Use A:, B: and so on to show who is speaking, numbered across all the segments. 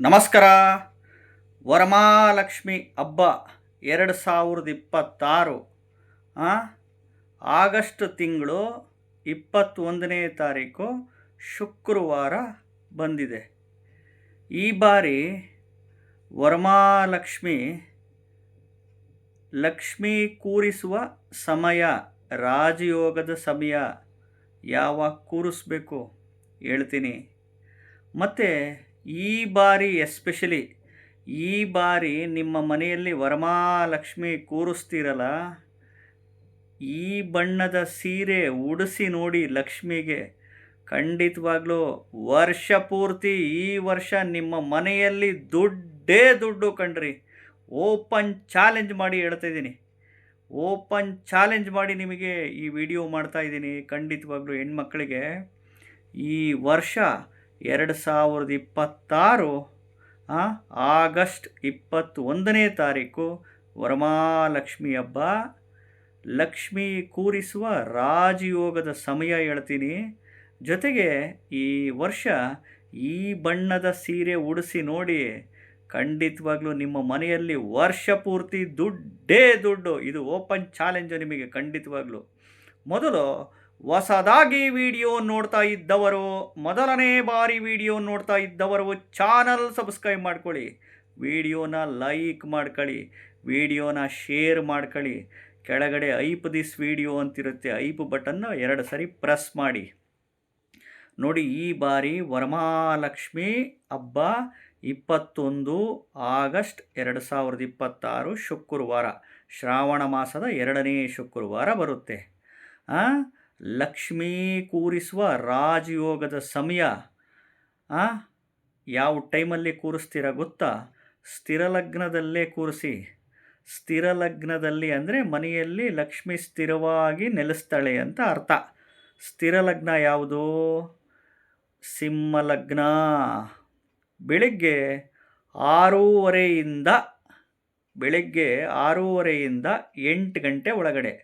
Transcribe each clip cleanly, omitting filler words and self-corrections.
A: ನಮಸ್ಕಾರ. ವರಮಹಾಲಕ್ಷ್ಮಿ ಹಬ್ಬ 2026 ಆಗಸ್ಟ್ ತಿಂಗಳು 21ನೇ ತಾರೀಕು ಶುಕ್ರವಾರ ಬಂದಿದೆ. ಈ ಬಾರಿ ವರಮಹಾಲಕ್ಷ್ಮಿ ಲಕ್ಷ್ಮಿ ಕೂರಿಸುವ ಸಮಯ, ರಾಜಯೋಗದ ಸಮಯ ಯಾವಾಗ ಕೂರಿಸ್ಬೇಕು ಹೇಳ್ತೀನಿ. ಮತ್ತು ಈ ಬಾರಿ ಎಸ್ಪೆಷಲಿ ಈ ಬಾರಿ ನಿಮ್ಮ ಮನೆಯಲ್ಲಿ ವರಮಹಾಲಕ್ಷ್ಮಿ ಕೂರಿಸ್ತೀರಲ್ಲ, ಈ ಬಣ್ಣದ ಸೀರೆ ಉಡಿಸಿ ನೋಡಿ ಲಕ್ಷ್ಮಿಗೆ. ಖಂಡಿತವಾಗ್ಲೂ ವರ್ಷ ಪೂರ್ತಿ ಈ ವರ್ಷ ನಿಮ್ಮ ಮನೆಯಲ್ಲಿ ದುಡ್ಡೇ ದುಡ್ಡು ಕಣ್ರಿ. ಓಪನ್ ಚಾಲೆಂಜ್ ಮಾಡಿ ಹೇಳ್ತಾಯಿದ್ದೀನಿ, ಓಪನ್ ಚಾಲೆಂಜ್ ಮಾಡಿ ನಿಮಗೆ ಈ ವಿಡಿಯೋ ಮಾಡ್ತಾಯಿದ್ದೀನಿ. ಖಂಡಿತವಾಗ್ಲೂ ಹೆಣ್ಮಕ್ಳಿಗೆ ಈ ವರ್ಷ 2026 ಆಗಸ್ಟ್ 21ನೇ ತಾರೀಕು ವರಮಹಾಲಕ್ಷ್ಮಿ ಹಬ್ಬ, ಲಕ್ಷ್ಮಿ ಕೂರಿಸುವ ರಾಜಯೋಗದ ಸಮಯ ಹೇಳ್ತೀನಿ. ಜೊತೆಗೆ ಈ ವರ್ಷ ಈ ಬಣ್ಣದ ಸೀರೆ ಉಡಿಸಿ ನೋಡಿ. ಖಂಡಿತವಾಗ್ಲೂ ನಿಮ್ಮ ಮನೆಯಲ್ಲಿ ವರ್ಷ ಪೂರ್ತಿ ದುಡ್ಡೇ ದುಡ್ಡು. ಇದು ಓಪನ್ ಚಾಲೆಂಜು ನಿಮಗೆ. ಖಂಡಿತವಾಗ್ಲೂ ಮೊದಲು ಹೊಸದಾಗಿ ವಿಡಿಯೋ ನೋಡ್ತಾ ಇದ್ದವರು, ಮೊದಲನೇ ಬಾರಿ ವಿಡಿಯೋ ನೋಡ್ತಾ ಇದ್ದವರು ಚಾನಲ್ ಸಬ್ಸ್ಕ್ರೈಬ್ ಮಾಡ್ಕೊಳ್ಳಿ, ವಿಡಿಯೋನ ಲೈಕ್ ಮಾಡ್ಕೊಳ್ಳಿ, ವಿಡಿಯೋನ ಶೇರ್ ಮಾಡ್ಕೊಳ್ಳಿ. ಕೆಳಗಡೆ ಐಪ್ ದಿಸ್ ವಿಡಿಯೋ ಅಂತಿರುತ್ತೆ, ಐಪ್ ಬಟನ್ನ 2 ಸರಿ ಪ್ರೆಸ್ ಮಾಡಿ ನೋಡಿ. ಈ ಬಾರಿ ವರಮಹಾಲಕ್ಷ್ಮಿ ಹಬ್ಬ 21 ಆಗಸ್ಟ್ 2026 ಶುಕ್ರವಾರ, ಶ್ರಾವಣ ಮಾಸದ 2ನೇ ಶುಕ್ರವಾರ ಬರುತ್ತೆ. ಲಕ್ಷ್ಮೀ ಕೂರಿಸುವ ರಾಜಯೋಗದ ಸಮಯ ಯಾವ ಟೈಮಲ್ಲಿ ಕೂರಿಸ್ತೀರ ಗೊತ್ತಾ? ಸ್ಥಿರ ಲಗ್ನದಲ್ಲೇ ಕೂರಿಸಿ. ಸ್ಥಿರ ಲಗ್ನದಲ್ಲಿ ಅಂದರೆ ಮನೆಯಲ್ಲಿ ಲಕ್ಷ್ಮಿ ಸ್ಥಿರವಾಗಿ ನೆಲೆಸ್ತಾಳೆ ಅಂತ ಅರ್ಥ. ಸ್ಥಿರ ಲಗ್ನ ಯಾವುದು? ಸಿಂಹ ಲಗ್ನ. ಬೆಳಗ್ಗೆ 6:30ಯಿಂದ 8 ಗಂಟೆ ಒಳಗಡೆ,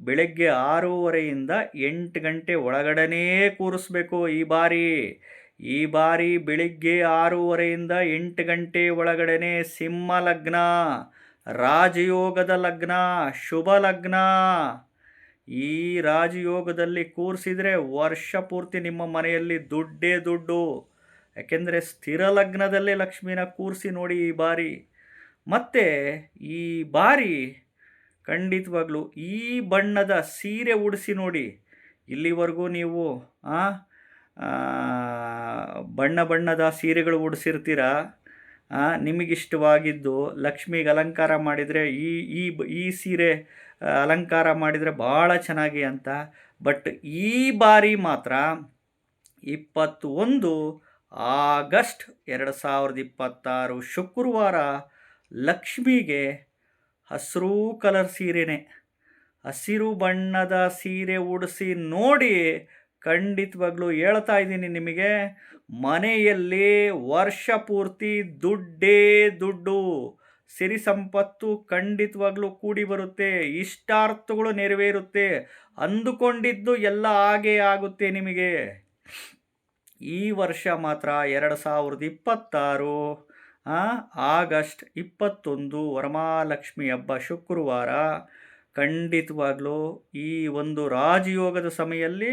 A: ಬೆಳಗ್ಗೆ 6:30ಯಿಂದ 8 ಗಂಟೆ ಒಳಗಡೆನೇ ಕೂರಿಸ್ಬೇಕು. ಈ ಬಾರಿ ಬೆಳಿಗ್ಗೆ 6:30ಯಿಂದ 8 ಗಂಟೆ ಒಳಗಡೆನೇ ಸಿಂಹ ಲಗ್ನ, ರಾಜಯೋಗದ ಲಗ್ನ, ಶುಭ ಲಗ್ನ. ಈ ರಾಜಯೋಗದಲ್ಲಿ ಕೂರಿಸಿದರೆ ವರ್ಷ ಪೂರ್ತಿ ನಿಮ್ಮ ಮನೆಯಲ್ಲಿ ದುಡ್ಡೇ ದುಡ್ಡು. ಯಾಕೆಂದರೆ ಸ್ಥಿರ ಲಗ್ನದಲ್ಲೇ ಲಕ್ಷ್ಮಿನ ಕೂರಿಸಿ ನೋಡಿ ಈ ಬಾರಿ. ಮತ್ತು ಈ ಬಾರಿ ಖಂಡಿತವಾಗ್ಲೂ ಈ ಬಣ್ಣದ ಸೀರೆ ಉಡಿಸಿ ನೋಡಿ. ಇಲ್ಲಿವರೆಗೂ ನೀವು ಬಣ್ಣದ ಸೀರೆಗಳು ಉಡಿಸಿರ್ತೀರ. ನಿಮಗಿಷ್ಟವಾಗಿದ್ದು ಲಕ್ಷ್ಮಿಗೆ ಅಲಂಕಾರ ಮಾಡಿದರೆ ಈ ಸೀರೆ ಅಲಂಕಾರ ಮಾಡಿದರೆ ಭಾಳ ಚೆನ್ನಾಗಿ ಅಂತ. ಬಟ್ ಈ ಬಾರಿ ಮಾತ್ರ 21 ಆಗಸ್ಟ್ 2026 ಶುಕ್ರವಾರ ಲಕ್ಷ್ಮಿಗೆ ಹಸಿರು ಕಲರ್ ಸೀರೆನೇ, ಹಸಿರು ಬಣ್ಣದ ಸೀರೆ ಉಡಿಸಿ ನೋಡಿ. ಖಂಡಿತವಾಗ್ಲೂ ಹೇಳ್ತಾ ಇದ್ದೀನಿ ನಿಮಗೆ, ಮನೆಯಲ್ಲಿ ವರ್ಷ ಪೂರ್ತಿ ದುಡ್ಡೇ ದುಡ್ಡು, ಸಿರಿ ಸಂಪತ್ತು ಖಂಡಿತವಾಗ್ಲೂ ಕೂಡಿ ಬರುತ್ತೆ, ಇಷ್ಟಾರ್ಥಗಳು ನೆರವೇರುತ್ತೆ, ಅಂದುಕೊಂಡಿದ್ದು ಎಲ್ಲ ಹಾಗೇ ಆಗುತ್ತೆ ನಿಮಗೆ. ಈ ವರ್ಷ ಮಾತ್ರ 2026 ಆಗಸ್ಟ್ 21 ವರಮಹಾಲಕ್ಷ್ಮಿ ಹಬ್ಬ ಶುಕ್ರವಾರ. ಖಂಡಿತವಾಗ್ಲೂ ಈ ಒಂದು ರಾಜಯೋಗದ ಸಮಯದಲ್ಲಿ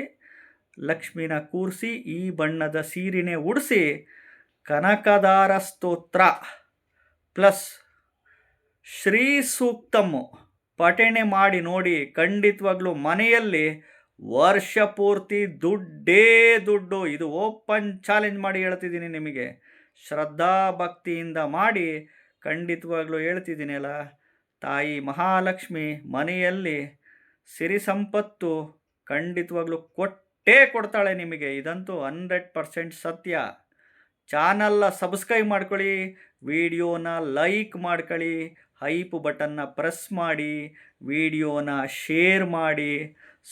A: ಲಕ್ಷ್ಮಿನ ಕೂರಿಸಿ ಈ ಬಣ್ಣದ ಸೀರೆನೇ ಉಡಿಸಿ ಕನಕದಾರ ಸ್ತೋತ್ರ ಪ್ಲಸ್ ಶ್ರೀ ಸೂಕ್ತಮ್ ಪಠಣೆ ಮಾಡಿ ನೋಡಿ. ಖಂಡಿತವಾಗ್ಲೂ ಮನೆಯಲ್ಲಿ ವರ್ಷ ಪೂರ್ತಿ ದುಡ್ಡೇ ದುಡ್ಡು. ಇದು ಓಪನ್ ಚಾಲೆಂಜ್ ಮಾಡಿ ಹೇಳ್ತಿದ್ದೀನಿ ನಿಮಗೆ. ಶ್ರದ್ಧಾ ಭಕ್ತಿಯಿಂದ ಮಾಡಿ. ಖಂಡಿತವಾಗ್ಲೂ ಹೇಳ್ತಿದ್ದೀನಲ್ಲ, ತಾಯಿ ಮಹಾಲಕ್ಷ್ಮಿ ಮನೆಯಲ್ಲಿ ಸಿರಿ ಸಂಪತ್ತು ಖಂಡಿತವಾಗ್ಲೂ ಕೊಟ್ಟೇ ಕೊಡ್ತಾಳೆ ನಿಮಗೆ. ಇದಂತೂ 100% ಸತ್ಯ. ಚಾನಲ್ನ ಸಬ್ಸ್ಕ್ರೈಬ್ ಮಾಡ್ಕೊಳ್ಳಿ, ವಿಡಿಯೋನ ಲೈಕ್ ಮಾಡ್ಕೊಳ್ಳಿ, ಹೈಪ್ ಬಟನ್ನ ಪ್ರೆಸ್ ಮಾಡಿ, ವಿಡಿಯೋನ ಶೇರ್ ಮಾಡಿ,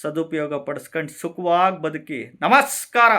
A: ಸದುಪಯೋಗ ಪಡಿಸ್ಕೊಂಡು ಸುಖವಾಗಿ ಬದುಕಿ. ನಮಸ್ಕಾರ.